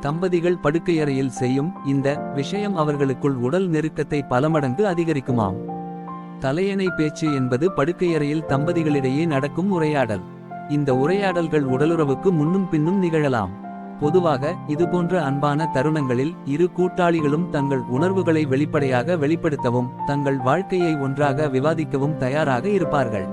தம்பதிகள் படுக்கையறையில் செய்யும் இந்த விஷயம் அவர்களுக்குள் உடல் நெருக்கத்தை பல மடங்கு அதிகரிக்குமாம். தலையணை பேச்சு என்பது படுக்கையறையில் தம்பதிகளிடையே நடக்கும் உரையாடல். இந்த உரையாடல்கள் உடலுறவுக்கு முன்னும் பின்னும் நிகழலாம். பொதுவாக இதுபோன்ற அன்பான தருணங்களில் இரு கூட்டாளிகளும் தங்கள் உணர்வுகளை வெளிப்படையாக வெளிப்படுத்தவும் தங்கள் வாழ்க்கையை ஒன்றாக விவாதிக்கவும் தயாராக இருப்பார்கள்.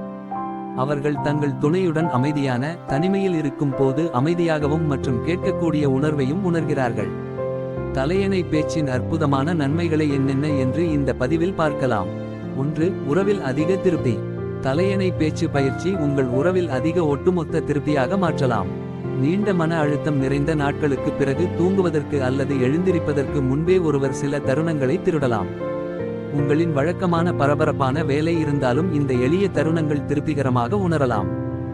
அவர்கள் தங்கள் துணையுடன் அமைதியான தனிமையில் இருக்கும் போது அமைதியாகவும் மற்றும் கேட்கக்கூடிய உணர்வையும் உணர்கிறார்கள். தலையணை பேச்சின் அற்புதமான நன்மைகளை என்னென்ன என்று இந்த பதிவில் பார்க்கலாம். 1. உறவில் அதிக திருப்தி. தலையணை பேச்சு பயிற்சி உங்கள் உறவில் அதிக ஒட்டுமொத்த திருப்தியாக மாற்றலாம். நீண்ட மன அழுத்தம் நிறைந்த நாட்களுக்கு பிறகு தூங்குவதற்கு அல்லது எழுந்திருப்பதற்கு முன்பே ஒருவர் சில தருணங்களை திருடலாம். உங்களின் வழக்கமான பரபரப்பான வேலை இருந்தாலும் இந்த எளிய தருணங்கள் திருப்திகரமாக உணரலாம்.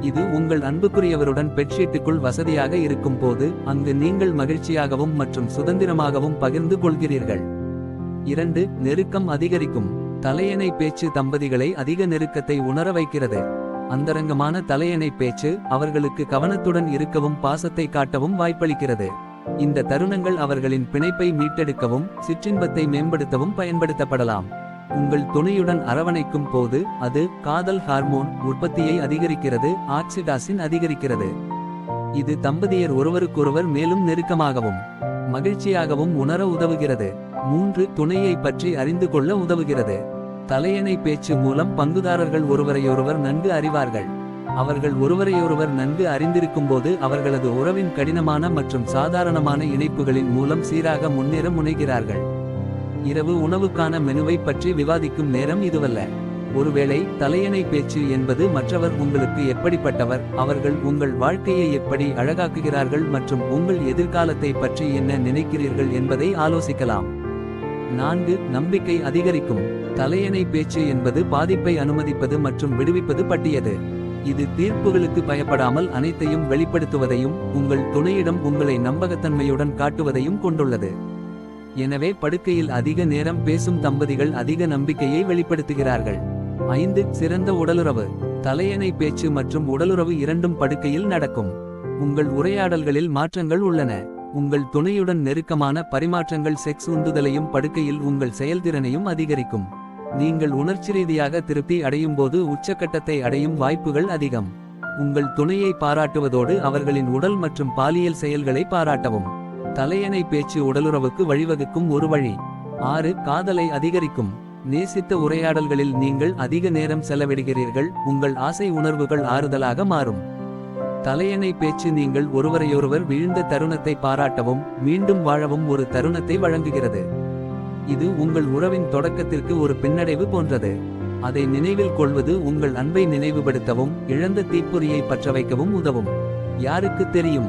இது உங்கள் அன்புக்குரியவருடன் பெட்ஷீட்டுக்குள் வசதியாக இருக்கும் போது அங்கு நீங்கள் மகிழ்ச்சியாகவும் மற்றும் சுதந்திரமாகவும் பகிர்ந்து கொள்கிறீர்கள். 2. நெருக்கம் அதிகரிக்கும். தலையணை பேச்சு தம்பதிகளை அதிக நெருக்கத்தை உணர வைக்கிறது. அந்தரங்கமான தலையணை பேச்சு அவர்களுக்கு கவனத்துடன் இருக்கவும் பாசத்தை காட்டவும் வாய்ப்பளிக்கிறது. இந்த தருணங்கள் அவர்களின் பிணைப்பை மீட்டெடுக்கவும் சிற்றின்பத்தை மேம்படுத்தவும் பயன்படுத்தப்படலாம். உங்கள் துணையுடன் அரவணைக்கும் போது அது காதல் ஹார்மோன் உற்பத்தியை அதிகரிக்கிறது, ஆக்சிடாசின் அதிகரிக்கிறது. இது தம்பதியர் ஒருவருக்கொருவர் மேலும் நெருக்கமாகவும் மகிழ்ச்சியாகவும் உணர உதவுகிறது. 3. துணையை பற்றி அறிந்து கொள்ள உதவுகிறது. தலையணை பேச்சு மூலம் பங்குதாரர்கள் ஒருவரையொருவர் நன்கு அறிவார்கள். அவர்கள் ஒருவரையொருவர் நன்கு அறிந்திருக்கும்போது அவர்களது உறவின் கடினமான மற்றும் சாதாரணமான இணைப்புகளின் மூலம் சீராக முன்னேற முனைகிறார்கள். இரவு உணவுக்கான மெனுவை பற்றி விவாதிக்கும் நேரம் இதுவல்ல. ஒருவேளை தலையணை பேச்சு என்பது மற்றவர் உங்களுக்கு எப்படிப்பட்டவர், அவர்கள் உங்கள் வாழ்க்கையை எப்படி அழகாக்குகிறார்கள் மற்றும் உங்கள் எதிர்காலத்தை பற்றி என்ன நினைக்கிறீர்கள் என்பதை ஆலோசிக்கலாம். 4. நம்பிக்கை அதிகரிக்கும். தலையணை பேச்சு என்பது பாதிப்பை அனுமதிப்பது மற்றும் விடுவிப்பது பற்றியது. இது தீர்ப்புகளுக்கு பயப்படாமல் அனைத்தையும் வெளிப்படுத்துவதையும் உங்கள் துணையிடம் உங்களை நம்பகத்தன்மையுடன் காட்டுவதையும் கொண்டுள்ளது. எனவே படுக்கையில் அதிக நேரம் பேசும் தம்பதிகள் அதிக நம்பிக்கையை வெளிப்படுத்துகிறார்கள். 5. சிறந்த உடலுறவு. தலையணை பேச்சு மற்றும் உடலுறவு இரண்டும் படுக்கையில் நடக்கும். உங்கள் உரையாடல்களில் மாற்றங்கள் உள்ளன. உங்கள் துணையுடன் நெருக்கமான பரிமாற்றங்கள் செக்ஸ் உந்துதலையும் படுக்கையில் உங்கள் செயல்திறனையும் அதிகரிக்கும். நீங்கள் உணர்ச்சி ரீதியாக திருப்தி அடையும் போது உச்சக்கட்டத்தை அடையும் வாய்ப்புகள் அதிகம். உங்கள் துணையை பாராட்டுவதோடு அவர்களின் உடல் மற்றும் பாலியல் செயல்களை பாராட்டவும். தலையணை பேச்சு உடலுறவுக்கு வழிவகுக்கும் ஒரு வழி. 6. காதலை அதிகரிக்கும். நேசித்த உரையாடல்களில் நீங்கள் அதிக நேரம் செலவிடுகிறீர்கள், உங்கள் ஆசை உணர்வுகள் ஆறுதலாக மாறும். தலையணை பேச்சு நீங்கள் ஒருவரையொருவர் வீழ்ந்த தருணத்தை பாராட்டவும் மீண்டும் வாழவும் ஒரு தருணத்தை வழங்குகிறது. இது உங்கள் உறவின் தொடக்கத்திற்கு ஒரு பின்னடைவு போன்றது. அதை நினைவில் கொள்வது உங்கள் அன்பை நினைவுபடுத்தவும் இழந்த தீப்பொறியை பற்றவைக்கவும் உதவும். யாருக்கு தெரியும்,